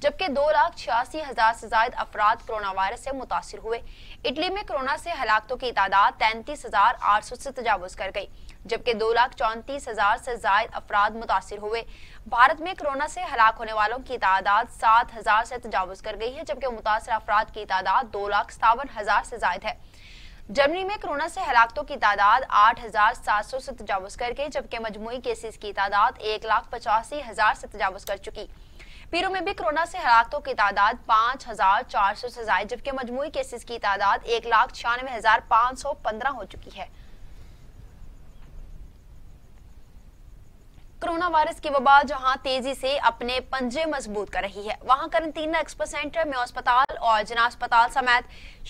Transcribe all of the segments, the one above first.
جبکہ 2,86,000 سے زائد افراد کورونا وائرس سے متاثر ہوئے۔ اٹلی میں کورونا سے ہلاکتوں کی تعداد 33,800 سے تجاوز کر گئی، جبکہ 2,34,000 سے زائد افراد متاثر ہوئے۔ بھارت میں کورونا سے ہلاک ہونے والوں کی تعداد 7,000 سے تجاوز کر گئی ہے، جبکہ متاثرہ افراد کی تعداد 2,57,000 سے زائد ہے۔ جرمنی میں کورونا سے ہلاکتوں کی تعداد 8,700 سے تجاوز کر گئی، جبکہ مجموعی کیسز کی تعداد 1,85,000 سے تجاوز کر چکی۔ پیرو میں بھی کورونا سے ہلاکتوں کی تعداد 5,400 سے زائد، جبکہ مجموعی کیسز کی تعداد 1,96,515 ہو چکی ہے۔ کورونا وائرس کی وبا جہاں تیزی سے اپنے پنجے مضبوط کر رہی ہے، وہاں قرنطینہ ایکسپو سینٹر میں اسپتال اور جناح اسپتال سمیت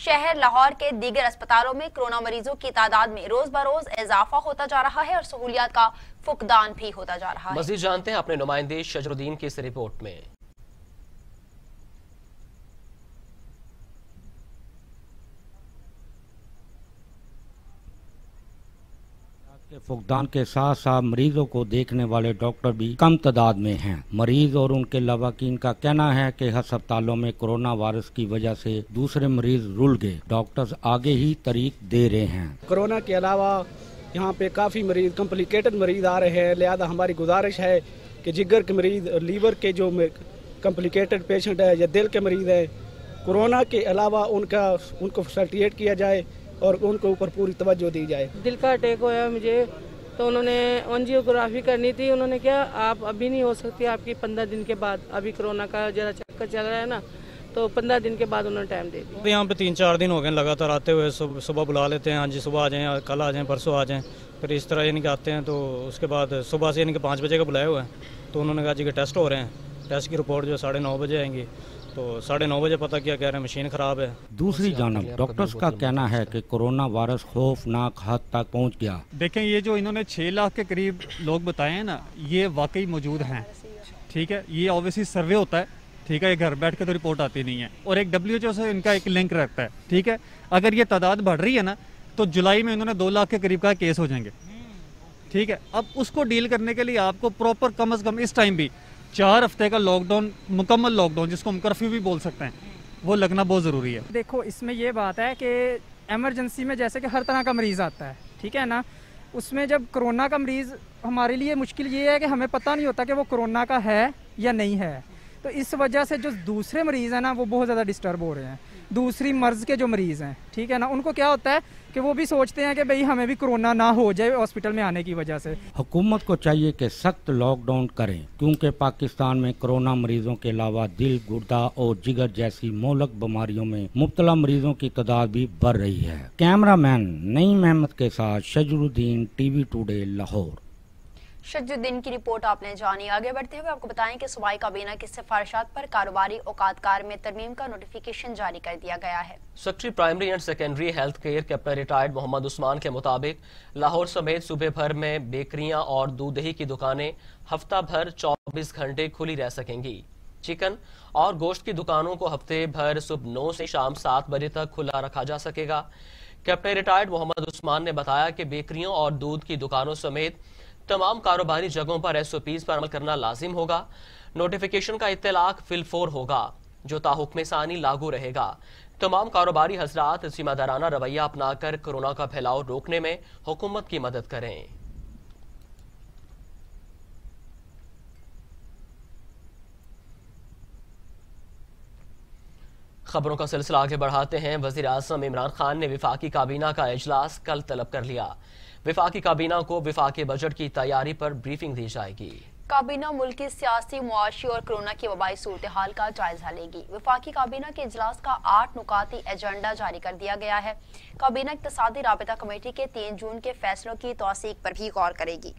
شہر لاہور کے دیگر اسپتالوں میں کورونا مریضوں کی تعداد میں روز بروز اضافہ ہوتا جا رہا ہے اور سہولیات کا فقدان بھی ہوتا جا رہا ہے۔ مزید جانتے ہیں اپنے نمائندے شجر الدین کی اس رپورٹ میں۔ کے فقدان کے ساتھ ساتھ مریضوں کو دیکھنے والے ڈاکٹر بھی کم تعداد میں ہیں۔ مریض اور ان کے لواحقین کا کہنا ہے کہ ہسپتالوں میں کورونا وائرس کی وجہ سے دوسرے مریض رل گئے، ڈاکٹرز آگے ہی طریق دے رہے ہیں۔ کورونا کے علاوہ یہاں پہ کافی مریض کمپلیکیٹڈ مریض آ رہے ہیں، لہذا ہماری گزارش ہے کہ جگر کے مریض، لیور کے جو کمپلیکیٹڈ پیشنٹ ہے یا دل کے مریض ہیں، کورونا کے علاوہ ان کو فیسلٹیٹ کیا جائے اور ان کے اوپر پوری توجہ دی جائے۔ دل کا اٹیک ہوا مجھے، تو انہوں نے انجیوگرافی کرنی تھی، انہوں نے کیا آپ ابھی نہیں ہو سکتی، آپ کی 15 دن کے بعد، ابھی کورونا کا ذرا چکر چل رہا ہے نا، تو 15 دن کے بعد انہوں نے ٹائم دے دیا۔ یہاں پہ 3-4 دن ہو گئے لگاتار آتے ہوئے، صبح بلا لیتے ہیں، ہاں جی صبح آ جائیں، کل آ جائیں، پرسوں آ جائیں، پھر اس طرح یعنی کہ آتے ہیں، تو اس کے بعد صبح سے یعنی کہ 5 بجے کا بلائے ہوا ہے، تو انہوں نے کہا جی کہ ٹیسٹ ہو رہے ہیں، ٹیسٹ کی رپورٹ جو 9:30 بجے آئیں گی، تو 9:30 بجے پتہ کیا کہہ رہے ہیں مشین خراب ہے۔ دوسری جانب ڈاکٹرز کا کہنا ہے کہ کورونا وائرس خوفناک حد تک پہنچ گیا۔ دیکھیں یہ جو انہوں نے 6 لاکھ کے قریب لوگ بتائے ہیں نا، یہ واقعی موجود ہیں، ٹھیک ہے، یہ اوبیسلی سروے ہوتا ہے، ٹھیک ہے، یہ گھر بیٹھ کے تو رپورٹ آتی نہیں ہے، اور ایک WHO سے ان کا ایک لنک رکھتا ہے، ٹھیک ہے، اگر یہ تعداد بڑھ رہی ہے نا تو جولائی میں انہوں نے 2 لاکھ کے قریب کا کیس ہو جائیں گے، ٹھیک ہے۔ اب اس کو ڈیل کرنے کے لیے آپ کو پراپر کم از کم اس ٹائم بھی 4 ہفتے کا لاک ڈاؤن، مکمل لاک ڈاؤن جس کو ہم کرفیو بھی بول سکتے ہیں، وہ لگنا بہت ضروری ہے۔ دیکھو اس میں یہ بات ہے کہ ایمرجنسی میں جیسے کہ ہر طرح کا مریض آتا ہے، ٹھیک ہے نا، اس میں جب کورونا کا مریض، ہمارے لیے مشکل یہ ہے کہ ہمیں پتہ نہیں ہوتا کہ وہ کورونا کا ہے یا نہیں ہے، تو اس وجہ سے جو دوسرے مریض ہیں نا وہ بہت زیادہ ڈسٹرب ہو رہے ہیں، دوسری مرض کے جو مریض ہیں، ٹھیک ہے نا، ان کو کیا ہوتا ہے کہ وہ بھی سوچتے ہیں کہ بھئی ہمیں بھی کورونا نہ ہو جائے ہاسپٹل میں آنے کی وجہ سے۔ حکومت کو چاہیے کہ سخت لاک ڈاؤن کریں، کیونکہ پاکستان میں کورونا مریضوں کے علاوہ دل، گردہ اور جگر جیسی مہلک بیماریوں میں مبتلا مریضوں کی تعداد بھی بڑھ رہی ہے۔ کیمرہ مین نعیم احمد کے ساتھ شجر الدین، TV ٹوڈے، لاہور۔ شجر الدین کی رپورٹ آپ نے جانی۔ آگے بڑھتے ہوئے آپ کو بتائیں کہ صوبائی کابینہ کی سفارشات پر کاروباری اوقات کار میں ترمیم کا نوٹیفیکیشن جاری کر دیا گیا ہے۔ Secretary primary and secondary health care captain retired Muhammad Usman کے مطابق لاہور سمیت صوبے بھر میں بیکریاں اور دودھ دہی کی دکانیں ہفتہ بھر 24 گھنٹے کھلی رہ سکیں گی۔ چکن اور گوشت کی دکانوں کو ہفتے بھر صبح 9 سے شام 7 بجے تک کھلا رکھا جا سکے گا۔ کیپٹن ریٹائرڈ محمد عثمان نے بتایا کہ بیکریوں اور دودھ کی دکانوں سمیت تمام کاروباری جگہوں پر SOPs پر عمل کرنا لازم ہوگا۔ نوٹیفیکیشن کا اطلاق فی الفور ہوگا جو تا حکم ثانی لاگو رہے گا۔ تمام کاروباری حضرات ذمہ دارانہ رویہ اپنا کر کورونا کا پھیلاؤ روکنے میں حکومت کی مدد کریں۔ خبروں کا سلسلہ آگے بڑھاتے ہیں۔ وزیر اعظم عمران خان نے وفاقی کابینہ کا اجلاس کل طلب کر لیا۔ وفاقی کابینہ کو وفاقی بجٹ کی تیاری پر بریفنگ دی جائے گی۔ کابینہ ملک کی سیاسی، معاشی اور کورونا کی وبائی صورتحال کا جائزہ لے گی۔ وفاقی کابینہ کے اجلاس کا 8 نکاتی ایجنڈا جاری کر دیا گیا ہے۔ کابینہ اقتصادی رابطہ کمیٹی کے 3 جون کے فیصلوں کی توثیق پر بھی غور کرے گی۔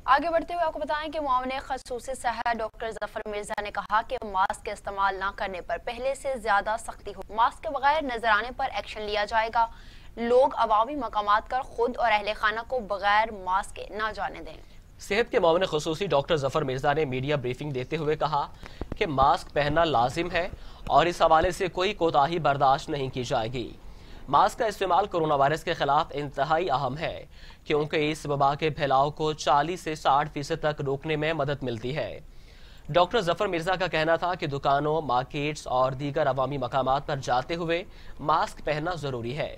آگے بڑھتے ہوئے آپ کو بتائیں کہ معاون خصوصی صحت ڈاکٹر ظفر مرزا نے کہا کہ ماسک کے استعمال نہ کرنے پر پہلے سے زیادہ سختی ہو، ماسک کے بغیر نظر آنے پر ایکشن لیا جائے گا۔ لوگ عوامی مقامات پر خود اور اہل خانہ کو بغیر ماسک کے نہ جانے دیں۔ صحت کے معاون خصوصی ڈاکٹر ظفر مرزا نے میڈیا بریفنگ دیتے ہوئے کہا کہ ماسک پہننا لازم ہے اور اس حوالے سے کوئی کوتاہی برداشت نہیں کی جائے گی۔ ماسک کا استعمال کورونا وائرس کے خلاف انتہائی اہم ہے کیونکہ اس وبا کے پھیلاؤ کو 40 سے 60% تک روکنے میں مدد ملتی ہے۔ ڈاکٹر ظفر مرزا کا کہنا تھا کہ دکانوں، مارکیٹس اور دیگر عوامی مقامات پر جاتے ہوئے ماسک پہننا ضروری ہے۔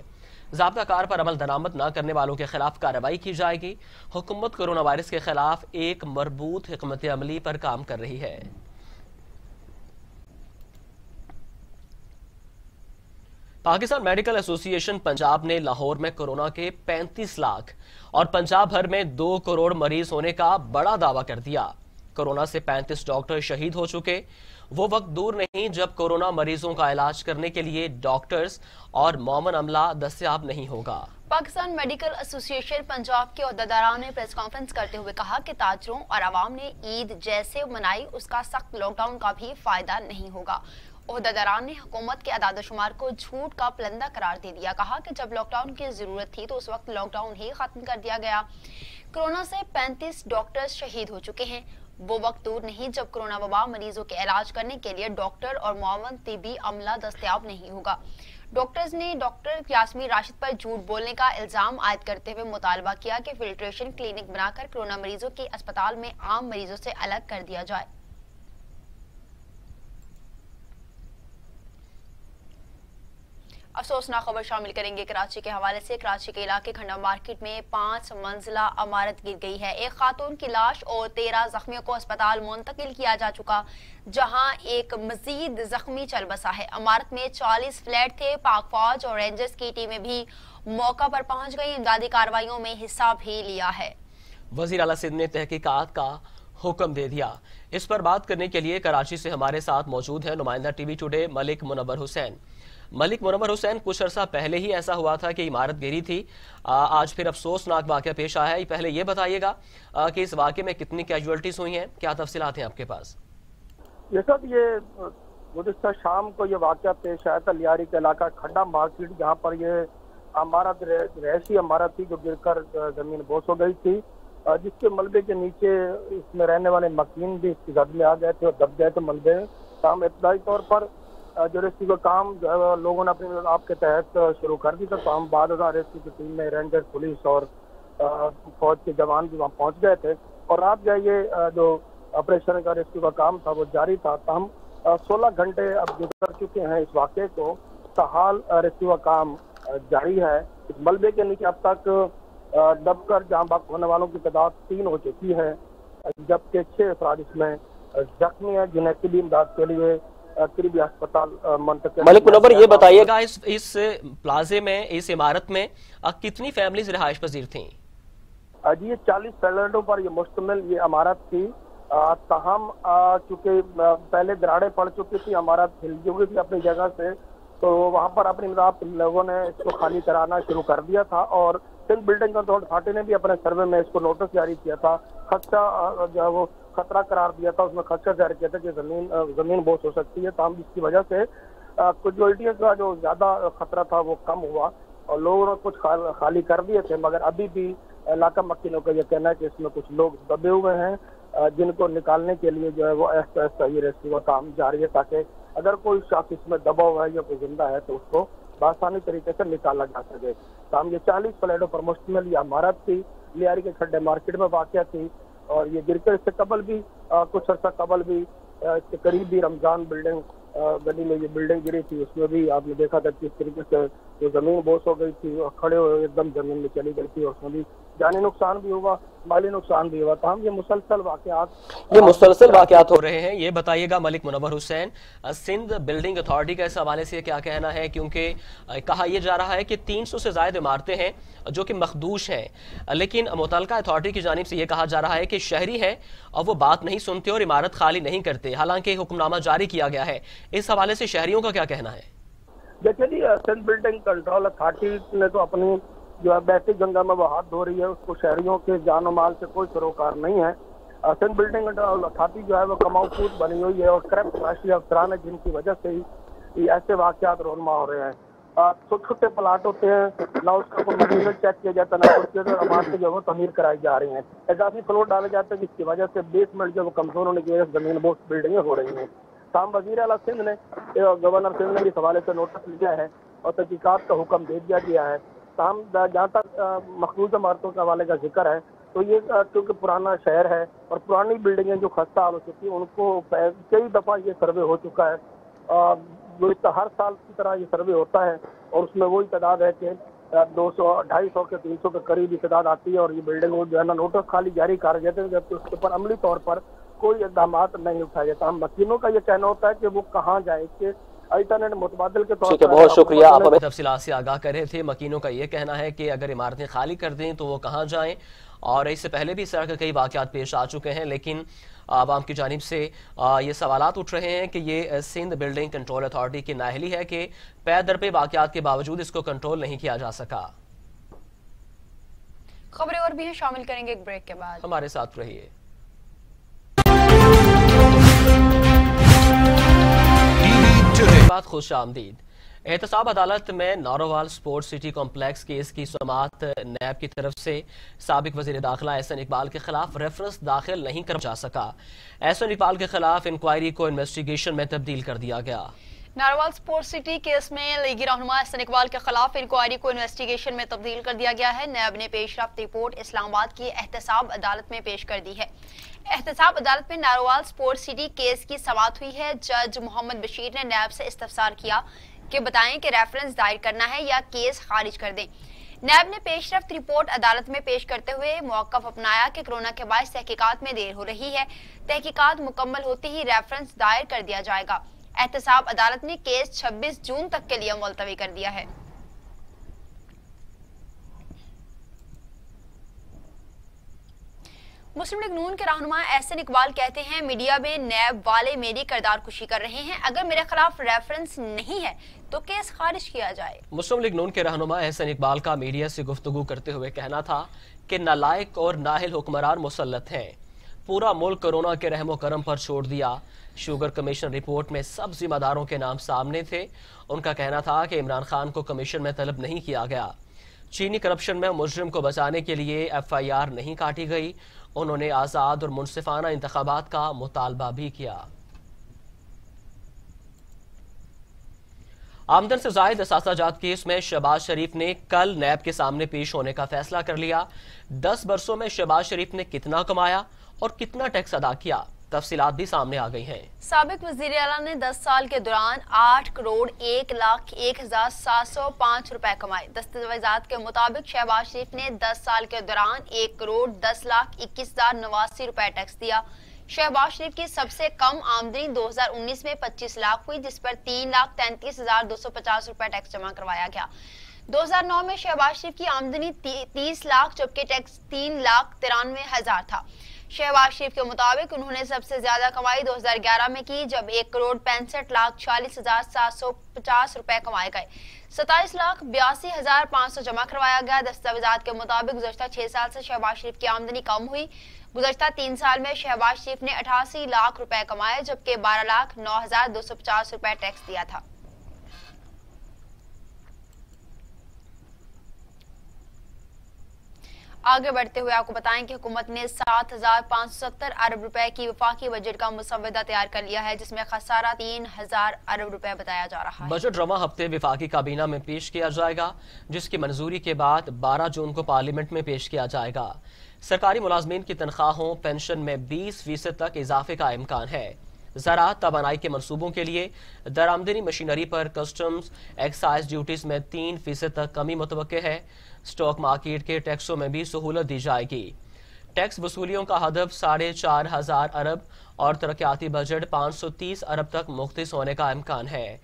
ضابطہ کار پر عمل درآمد نہ کرنے والوں کے خلاف کارروائی کی جائے گی۔ حکومت کورونا وائرس کے خلاف ایک مربوط حکمت عملی پر کام کر رہی ہے۔ پاکستان میڈیکل ایسوسی ایشن پنجاب نے لاہور میں کورونا کے 35 لاکھ اور پنجاب بھر میں 2 کروڑ مریض ہونے کا بڑا دعویٰ کر دیا۔ کورونا سے 35 ڈاکٹر شہید ہو چکے۔ وہ وقت دور نہیں جب کورونا مریضوں کا علاج کرنے کے لیے ڈاکٹرز اور معاون عملہ دستیاب نہیں ہوگا۔ پاکستان میڈیکل ایسوسی ایشن پنجاب کے عہدیداران نے پریس کانفرنس کرتے ہوئے کہا کہ تاجروں اور عوام نے عید جیسے منائی، اس کا سخت لاک ڈاؤن کا بھی فائدہ نہیں ہوگا۔ عہدیداران نے حکومت کے اعداد و شمار کو جھوٹ کا پلندہ قرار دے دیا۔ کہا کہ جب لاک ڈاؤن کی ضرورت تھی تو اس وقت لاک ڈاؤن ہی ختم کر دیا گیا۔ کورونا سے 35 ڈاکٹرز شہید ہو چکے ہیں۔ وہ وقت دور نہیں جب کورونا وبا مریضوں کے علاج کرنے کے لیے ڈاکٹر اور معاون طبی عملہ دستیاب نہیں ہوگا۔ ڈاکٹرز نے ڈاکٹر یاسمین راشد پر جھوٹ بولنے کا الزام عائد کرتے ہوئے مطالبہ کیا کہ فلٹریشن کلینک بنا کر کورونا مریضوں کی اسپتال میں عام مریضوں سے الگ کر دیا جائے۔ افسوسناک خبر شامل کریں گے کراچی کے حوالے سے۔ کراچی کے علاقے کھنڈا مارکیٹ میں 5 منزلہ عمارت گر گئی ہے۔ ایک خاتون کی لاش اور 13 زخمیوں کو اسپتال منتقل کیا جا چکا، جہاں ایک مزید زخمی چل بسا ہے۔ عمارت میں 40 فلیٹ تھے۔ پاک فوج اور رینجرز کی ٹیمیں بھی موقع پر پہنچ گئی، امدادی کارروائیوں میں حصہ بھی لیا ہے۔ وزیر اعلیٰ سندھ نے تحقیقات کا حکم دے دیا۔ اس پر بات کرنے کے لیے کراچی سے ہمارے ساتھ موجود ہے نمائندہ ٹی وی ٹوڈے ملک منور حسین۔ ملک منور حسین، کچھ عرصہ پہلے ہی ایسا ہوا تھا کہ عمارت گری تھی، آج پھر افسوسناک واقعہ پیش آیا ہے۔ پہلے یہ بتائیے گا کہ اس واقعے میں کتنی کیجوالٹیز ہوئی ہیں، کیا تفصیلات ہیں آپ کے پاس؟ یہ گزشتہ شام کو یہ واقعہ پیش آیا تھا لیاری کے علاقہ کھنڈا مارکیٹ، جہاں پر یہ عمارت رہائشی عمارت تھی جو گر کر زمین بوس ہو گئی تھی، جس کے ملبے کے نیچے اس میں رہنے والے مکین بھی اس کی زد میں آ گئے تھے اور دب گئے تھے ملبے۔ کام ابتدائی طور پر جو ریسکیو کا کام جو ہے لوگوں نے اپنے آپ کے تحت شروع کر دی تھا، تو ہم بعد ازاں ریسکیو کی ٹیم میں رینجر پولیس اور فوج کے جوان بھی وہاں پہنچ گئے تھے اور رات جو یہ جو آپریشن کا ریسکیو کا کام تھا وہ جاری تھا۔ ہم 16 گھنٹے اب گزر چکے ہیں اس واقعے کو، تاحال ریسکیو کا کام جاری ہے۔ اس ملبے کے نیچے اب تک دب کر جہاں بحق ہونے والوں کی تعداد 3 ہو چکی ہے، جبکہ 6 افراد اس میں زخمی ہیں جنہیں طبی امداد کے لیے قریبی ہسپتال منتقل۔ ملک منور، یہ بتائیے گا اس پلازے میں، اس عمارت میں کتنی فیملیز رہائش پذیر تھیں؟ جی یہ 40 فلیٹوں پر یہ مشتمل یہ عمارت تھی، تاہم چونکہ پہلے دراڑیں پڑ چکی تھی، عمارت ہل چکی تھی اپنی جگہ سے، تو وہاں پر اپنی مدد لوگوں نے اس کو خالی کرانا شروع کر دیا تھا اور سندھ بلڈنگ کنٹرول اتھارٹی نے بھی اپنے سروے میں اس کو نوٹس جاری کیا تھا، خدشہ جو ہے وہ خطرہ قرار دیا تھا، اس میں خدشہ ظاہر کیا تھا کہ زمین بوس ہو سکتی ہے، تاہم جس کی وجہ سے کیجوالٹیز کا جو زیادہ خطرہ تھا وہ کم ہوا اور لوگوں نے کچھ خالی کر دیے تھے، مگر ابھی بھی علاقہ مکینوں کا یہ کہنا ہے کہ اس میں کچھ لوگ دبے ہوئے ہیں جن کو نکالنے کے لیے جو ہے وہ آہستہ آہستہ یہ ریسکیو کا کام جاری ہے، تاکہ اگر کوئی شخص اس میں دبا ہوا ہے یا کوئی زندہ ہے تو اس کو بآسانی طریقے سے نکالا جا سکے۔ تاہم یہ 40 فلیٹوں پر مشتمل یہ عمارت تھی، لیاری کے کھڈے مارکیٹ میں واقع تھی اور یہ گر کر اس سے قبل بھی کچھ عرصہ قبل بھی اس کے قریب بھی رمضان بلڈنگ گلی میں یہ بلڈنگ گری تھی، اس میں بھی آپ نے دیکھا تھا کس طریقے سے جو زمین بوس ہو گئی تھی اور کھڑے ہوئے ایک دم زمین میں چلی گئی تھی اور اس میں بھی جانی نقصان بھی ہوا، مالی نقصان بھی ہوا تھا۔ یہ مسلسل واقعات ہو رہے ہیں۔ یہ بتائیے گا ملک منور حسین، سندھ بلڈنگ اتھارٹی کا اس حوالے سے کیا کہنا ہے، کیونکہ کہا یہ جا رہا ہے کہ 300 سے زائد عمارتیں ہیں جو کہ مخدوش ہیں، لیکن متعلقہ اتھارٹی کی جانب سے یہ کہا جا رہا ہے کہ شہری ہیں اور وہ بات نہیں سنتے اور عمارت خالی نہیں کرتے، حالانکہ حکم نامہ جاری کیا گیا ہے۔ اس حوالے سے شہریوں کا کیا کہنا ہے؟ دیکھیں جی، سندھ بلڈنگ کنٹرول اتھارٹی نے تو اپنی جو ہے بحثی گنگا میں وہ ہاتھ دھو رہی ہے، اس کو شہریوں کے جان و مال سے کوئی سروکار نہیں ہے۔ سندھ بلڈنگ کنٹرول اتھارٹی جو ہے وہ کماؤ خود بنی ہوئی ہے اور کرپٹ معاشی افسران ہے جن کی وجہ سے ہی ایسے واقعات رونما ہو رہے ہیں۔ چھوٹے چھوٹے پلاٹ ہوتے ہیں، نہ اس کا کوئی مٹیریل چیک کیا جاتا، نہ کچھ چیزیں عمارتیں جو ہے وہ تعمیر کرائی جا رہی ہیں، اضافی فلور ڈالے جاتے ہیں جس کی وجہ سے بیسمنٹ جو وہ کمزور ہونے کی وجہ سے زمین بوس بلڈنگیں ہو رہی ہیں۔ تاہم وزیر اعلیٰ سندھ نے گورنر سندھ نے اس حوالے سے نوٹس لیا ہے اور تحقیقات کا حکم دے دیا گیا ہے. تاہم جہاں تک مقروض عمارتوں کے حوالے کا ذکر ہے تو یہ کیونکہ پرانا شہر ہے اور پرانی بلڈنگیں جو خستہ حال ہو چکی ہیں ان کو کئی دفعہ یہ سروے ہو چکا ہے. ہر سال کی طرح یہ سروے ہوتا ہے اور اس میں وہی تعداد ہے کہ 200 250 کے 300 کے قریب تعداد آتی ہے اور یہ بلڈنگ جو ہے نا نوٹس خالی جاری کر دیتے ہیں جبکہ اس کے اوپر عملی طور پر کوئی اقدامات نہیں اٹھائے جاتے. ہم مکینوں کا یہ کہنا ہوتا ہے کہ وہ کہاں جائیں کہ انٹرنیٹ متبادل کے طور پر. بہت شکریہ, آپ ہمیں تفصیلات سے آگاہ کر رہے تھے. مکینوں کا یہ کہنا ہے کہ اگر عمارتیں خالی کر دیں تو وہ کہاں جائیں, اور اس سے پہلے بھی اس طرح کے کئی واقعات پیش آ چکے ہیں, لیکن عوام کی جانب سے یہ سوالات اٹھ رہے ہیں کہ یہ سندھ بلڈنگ کنٹرول اتھارٹی کی نااہلی ہے کہ پے در پہ واقعات کے باوجود اس کو کنٹرول نہیں کیا جا سکا. خبریں اور بھی ہیں, شامل کریں گے ایک بریک کے بعد, ہمارے ساتھ رہیے. خوش آمدید. احتساب عدالت میں Narowal support city complex case کی سماعت نیب کی طرف سے سابق وزیر داخلہ احسن اقبال کے خلاف ریفرنس داخل نہیں کر جا سکا. احسن اقبال کے خلاف انکوائری کو انویسٹیگیشن میں تبدیل کر دیا گیا. نارووال سپورٹ سٹی کیس میں لیگی رہنما احسن اقبال کے خلاف انکوائری کو انویسٹیگیشن میں تبدیل کر دیا گیا ہے. نیب نے پیش رفت رپورٹ اسلام آباد کی احتساب عدالت میں پیش کر دی ہے. احتساب عدالت میں نارووال سپورٹ سٹی کیس کی سماعت ہوئی ہے. جج محمد بشیر نے نیب سے استفسار کیا کہ بتائیں کہ ریفرنس دائر کرنا ہے یا کیس خارج کر دیں. نیب نے پیش رفت رپورٹ عدالت میں پیش کرتے ہوئے موقف اپنایا کہ کورونا کے باعث تحقیقات میں دیر ہو رہی ہے, تحقیقات مکمل ہوتے ہی ریفرنس دائر کر دیا جائے گا. احتساب عدالت نے کیس 26 جون تک کے لیے ملتوی کر دیا ہے. مسلم لیگ نون کے رہنما احسن اقبال کہتے ہیں میڈیا میں نیب والے میری کردار کشی کر رہے ہیں, اگر میرے خلاف ریفرنس نہیں ہے تو کیس خارج کیا جائے. مسلم لیگ نون کے رہنما احسن اقبال کا میڈیا سے گفتگو کرتے ہوئے کہنا تھا کہ نالائق اور نااہل حکمران مسلط ہیں, پورا ملک کورونا کے رحم و کرم پر چھوڑ دیا. شوگر کمیشن رپورٹ میں سب ذمہ داروں کے نام سامنے تھے. ان کا کہنا تھا کہ عمران خان کو کمیشن میں طلب نہیں کیا گیا. چینی کرپشن میں مجرم کو بچانے کے لیے FIR نہیں کاٹی گئی. انہوں نے آزاد اور منصفانہ انتخابات کا مطالبہ بھی کیا. آمدن سے زائد اثاثہ جات کیس میں شہباز شریف نے کل نیب کے سامنے پیش ہونے کا فیصلہ کر لیا. 10 برسوں میں شہباز شریف نے کتنا کمایا اور کتنا ٹیکس ادا کیا, تفصیلات بھی سامنے آ گئی ہیں. سابق وزیر اعلیٰ نے 10 سال کے دوران 8 کروڑ 1,01,705 روپے کمائے. دستاویزات کے مطابق شہباز شریف نے 10 سال کے دوران 1 کروڑ 10,21,089 روپے ٹیکس دیا. شہباز شریف کی سب سے کم آمدنی 2019 میں 25 لاکھ ہوئی, جس پر 3,33,250 روپے ٹیکس جمع کروایا گیا. 2009 میں شہباز شریف کی آمدنی 30 لاکھ جبکہ ٹیکس 3,93,000 تھا. شہباز شریف کے مطابق انہوں نے سب سے زیادہ کمائی 2011 میں کی جب 1 کروڑ 65,40,750 روپے کمائے گئے. 27,82,500 جمع کروایا گیا. دستاویزات کے مطابق گزشتہ 6 سال سے شہباز شریف کی آمدنی کم ہوئی. گزشتہ 3 سال میں شہباز شریف نے 88 لاکھ روپے کمائے جبکہ 12,09,250 روپے ٹیکس دیا تھا. آگے بڑھتے ہوئے آپ کو بتائیں کہ حکومت نے 7,570 ارب روپے کی وفاقی بجٹ کا مسودہ تیار کر لیا ہے, جس میں خسارہ 3,000 ارب روپے بتایا جا رہا ہے. بجٹ رواں ہفتے وفاقی کابینہ میں پیش کیا جائے گا, جس کی منظوری کے بعد 12 جون کو پارلیمنٹ میں پیش کیا جائے گا. سرکاری ملازمین کی تنخواہوں پینشن میں 20% تک اضافے کا امکان ہے. زراعت توانائی کے منصوبوں کے لیے درآمدنی مشینری پر کسٹمز ایکسائز ڈیوٹیز میں 3% تک کمی متوقع ہے. سٹاک مارکیٹ کے ٹیکسوں میں بھی سہولت دی جائے گی. ٹیکس وصولیوں کا ہدف 4,500 ارب اور ترقیاتی بجٹ 530 ارب تک مختص ہونے کا امکان ہے.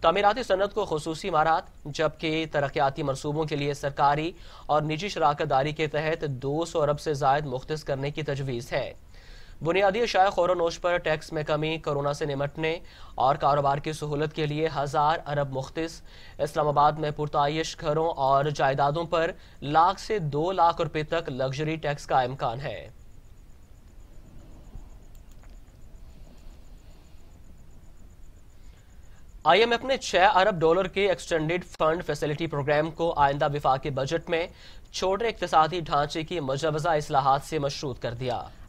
تعمیراتی صنعت کو خصوصی امارات جبکہ ترقیاتی منصوبوں کے لیے سرکاری اور نجی شراکت داری کے تحت 200 ارب سے زائد مختص کرنے کی تجویز ہے. بنیادی اشیاء خور و نوش پر ٹیکس میں کمی, کورونا سے نمٹنے اور کاروبار کی سہولت کے لیے 1,000 ارب مختص. اسلام آباد میں پرتعیش گھروں اور جائیدادوں پر 1,00,000 سے 2,00,000 روپے تک لگژری ٹیکس کا امکان ہے. IMF نے 6 ارب ڈالر کے ایکسٹینڈڈ فنڈ فیسلٹی پروگرام کو آئندہ وفاقی بجٹ میں چھوٹے اقتصادی ڈھانچے کی مجوزہ اصلاحات سے مشروط کر دیا.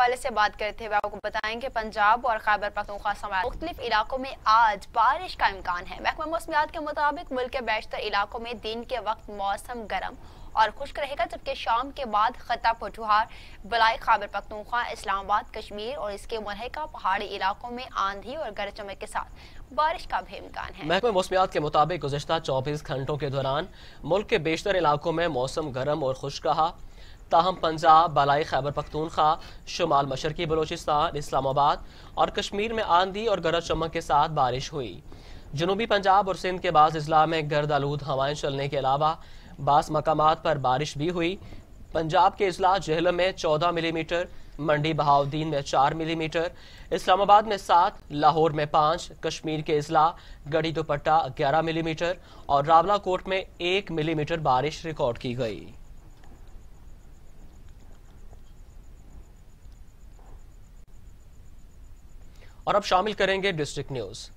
حوالے سے بات کرتے ہوئے آپ کو بتائیں کہ پنجاب اور خیبر پختونخوا سمیت مختلف علاقوں میں آج بارش کا امکان ہے۔ محکمہ موسمیات کے مطابق ملک کے بیشتر علاقوں میں دن کے وقت موسم گرم اور خشک رہے گا، جبکہ شام کے بعد خطہ پٹھوہار، بلائی خیبر پختونخوا، اسلام آباد، کشمیر اور اس کے ملحقہ پہاڑی علاقوں میں آندھی اور گرج چمک کے ساتھ بارش کا بھی امکان ہے۔ محکمہ موسمیات کے مطابق گزشتہ 24 گھنٹوں کے دوران ملک کے بیشتر علاقوں میں موسم گرم اور خشک رہا، تاہم پنجاب، بالائی خیبر پختونخوا، شمال مشرقی بلوچستان، اسلام آباد اور کشمیر میں آندھی اور گرج چمک کے ساتھ بارش ہوئی۔ جنوبی پنجاب اور سندھ کے بعض اضلاع میں گرد آلود ہوائیں چلنے کے علاوہ بعض مقامات پر بارش بھی ہوئی۔ پنجاب کے اضلاع جہلم میں 14 ملی میٹر، منڈی بہاؤالدین میں 4 ملی میٹر، اسلام آباد میں 7، لاہور میں 5، کشمیر کے اضلاع گڑھی دوپٹہ 11 ملی میٹر اور راولہ کوٹ میں 1 ملی میٹر بارش ریکارڈ کی گئی۔ اور اب شامل کریں گے ڈسٹرکٹ نیوز۔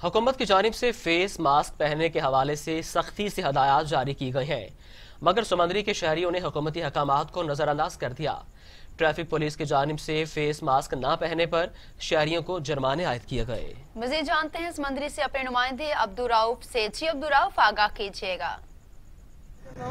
حکومت کی جانب سے فیس ماسک پہننے کے حوالے سے سختی سے ہدایات جاری کی گئی ہیں، مگر سمندری کے شہریوں نے حکومتی احکامات کو نظر انداز کر دیا۔ ٹریفک پولیس کی جانب سے فیس ماسک نہ پہننے پر شہریوں کو جرمانے عائد کیے گئے۔ مزید جانتے ہیں سمندری سے اپنے نمائندے عبدالرؤف سے۔ جی عبدالرؤف، آگاہ کیجیے گا۔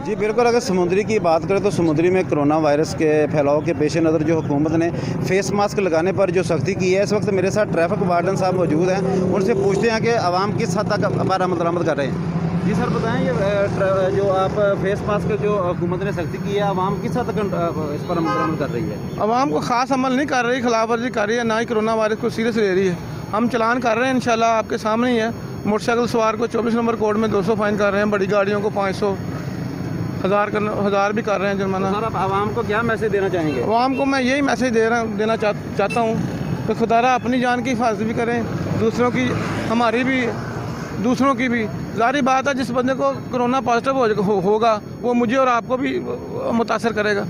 جی بالکل، اگر سمندری کی بات کریں تو سمندری میں کرونا وائرس کے پھیلاؤ کے پیش نظر جو حکومت نے فیس ماسک لگانے پر جو سختی کی ہے، اس وقت میرے ساتھ ٹریفک وارڈن صاحب موجود ہیں، ان سے پوچھتے ہیں کہ عوام کس حد تک پر عمل درآمد کر رہے ہیں۔ جی سر بتائیں، یہ جو آپ فیس ماسک جو حکومت نے سختی کی ہے، عوام کس حد تک اس پر عمل درآمد کر رہی ہے؟ عوام کو خاص عمل نہیں کر رہی، خلاف ورزی کر رہی ہے، نہ ہی کرونا وائرس کو سیریس لے رہی ہے۔ ہم چلان کر رہے ہیں، انشاءاللہ آپ کے سامنے ہی ہے۔ موٹر سائیکل سوار کو 24 نمبر کوڈ میں 200 فائن کر رہے ہیں، بڑی گاڑیوں کو 500، 1000 بھی کر رہے ہیں جرمانہ۔ سر آپ عوام کو کیا میسج دینا چاہیں گے؟ عوام کو میں یہی میسج دینا چاہتا ہوں کہ خدا را اپنی جان کی حفاظت بھی کریں، دوسروں کی، ہماری بھی، دوسروں کی بھی۔ ظاہری بات ہے جس بندے کو کرونا پازیٹیو ہوگا وہ مجھے اور آپ کو بھی متاثر کرے گا۔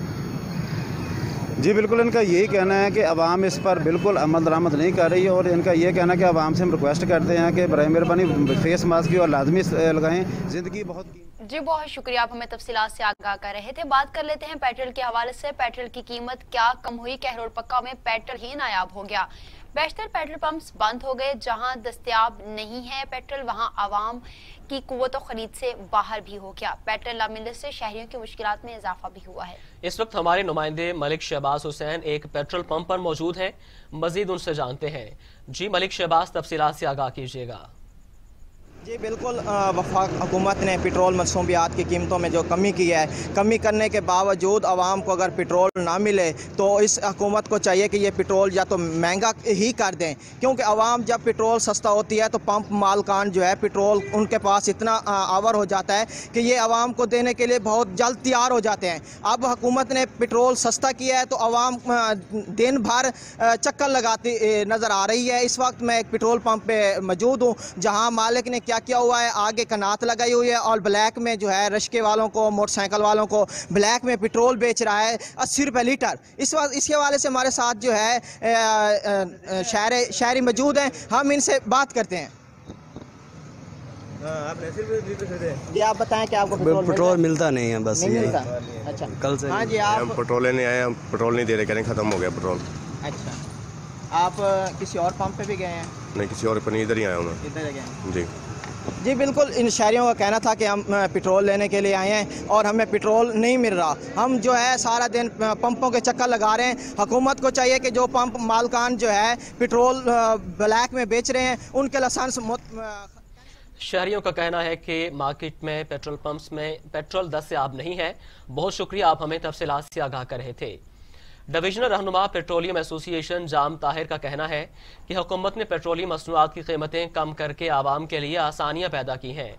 جی بالکل، ان کا یہی کہنا ہے کہ عوام اس پر بالکل عمل درآمد نہیں کر رہی ہے، اور ان کا یہ کہنا ہے کہ عوام سے ہم ریکویسٹ کرتے ہیں کہ برائے مہربانی فیس ماسک کی اور لازمی لگائیں، زندگی بہت جی بہت شکریہ، آپ ہمیں تفصیلات سے آگاہ کر رہے تھے۔ بات کر لیتے ہیں پیٹرول کے حوالے سے۔ پیٹرول کی قیمت کیا کم ہوئی؟ کہرول پکا میں پیٹرول ہی نایاب ہو گیا۔ بیشتر پیٹرول پمپس بند ہو گئے۔ جہاں دستیاب نہیں ہے پیٹرول، وہاں عوام کی قوت و خرید سے باہر بھی ہو گیا۔ پیٹرول نہ ملنے سے شہریوں کی مشکلات میں اضافہ بھی ہوا ہے۔ اس وقت ہمارے نمائندے ملک شہباز حسین ایک پیٹرول پمپ پر موجود ہیں، مزید ان سے جانتے ہیں۔ جی ملک شہباز، تفصیلات سے آگاہ کیجیے گا۔ جی بالکل، وفاق حکومت نے پیٹرول مصنوعات کی قیمتوں میں جو کمی کی ہے، کمی کرنے کے باوجود عوام کو اگر پیٹرول نہ ملے تو اس حکومت کو چاہیے کہ یہ پیٹرول یا تو مہنگا ہی کر دیں، کیونکہ عوام جب پیٹرول سستا ہوتی ہے تو پمپ مالکان جو ہے پیٹرول ان کے پاس اتنا آور ہو جاتا ہے کہ یہ عوام کو دینے کے لیے بہت جلد تیار ہو جاتے ہیں۔ اب حکومت نے پیٹرول سستا کیا ہے تو عوام دن بھر چکر لگاتی نظر آ رہی ہے۔ اس وقت میں ایک پیٹرول پمپ پہ موجود ہوں جہاں مالک نے کیا ہوا ہے، آگے کنات لگائی ہوئی ہے اور بلیک میں جو ہے رشکے والوں کو، موٹر سائیکل والوں کو بلیک میں پیٹرول بیچ رہا ہے 80 روپے لیٹر۔ اس وقت اس کے حوالے سے ہمارے ساتھ جو ہے شہری موجود ہیں، ہم ان سے بات کرتے ہیں۔ جی آپ بتائیں کہ آپ کو پیٹرول ملتا نہیں ہے، بس نہیں ملتا؟ اچھا، کل سے ہاں جی ہم پیٹرول لینے آئے ہیں، ہم پیٹرول نہیں دے رہے، کہہ رہے ہیں ختم ہو گیا پیٹرول۔ اچھا، آپ کسی اور پمپ پہ بھی گئے ہیں؟ نہیں، کسی اور پہ نہیں، ادھر ہی آیا ہوں میں۔ ادھر گئے ہیں؟ جی جی بالکل، ان شہریوں کا کہنا تھا کہ ہم پیٹرول لینے کے لیے آئے ہیں اور ہمیں پیٹرول نہیں مل رہا۔ ہم جو ہے سارا دن پمپوں کے چکر لگا رہے ہیں۔ حکومت کو چاہیے کہ جو پمپ مالکان جو ہے پیٹرول بلیک میں بیچ رہے ہیں ان کے لائسنس شہریوں کا کہنا ہے کہ مارکیٹ میں پیٹرول پمپس میں پیٹرول دستیاب نہیں ہے۔ بہت شکریہ، آپ ہمیں تفصیلات سے آگاہ کر رہے تھے۔ ڈویژنل رہنما پیٹرولیم ایسوسی ایشن جام طاہر کا کہنا ہے کہ حکومت نے پیٹرولیم مصنوعات کی قیمتیں کم کر کے عوام کے لیے آسانیاں پیدا کی ہیں۔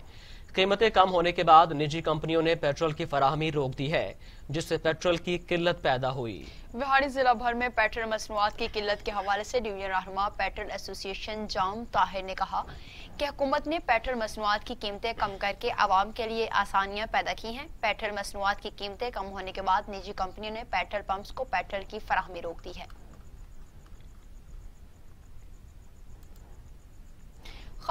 قیمتیں کم ہونے کے بعد نجی کمپنیوں نے پیٹرول کی فراہمی روک دی ہے، جس سے پیٹرول کی قلت پیدا ہوئی۔ بہاڑی ضلع بھر میں پیٹرول مصنوعات کی قلت کے حوالے سے ڈویژنل رہنما پیٹرول ایسوسی ایشن جام طاہر نے کہا کہ حکومت نے پیٹرول مصنوعات کی قیمتیں کم کر کے عوام کے لیے آسانیاں پیدا کی ہیں۔ پیٹرول مصنوعات کی قیمتیں کم ہونے کے بعد نجی کمپنیوں نے پیٹرول پمپس کو پیٹرول کی فراہمی روک دی ہے۔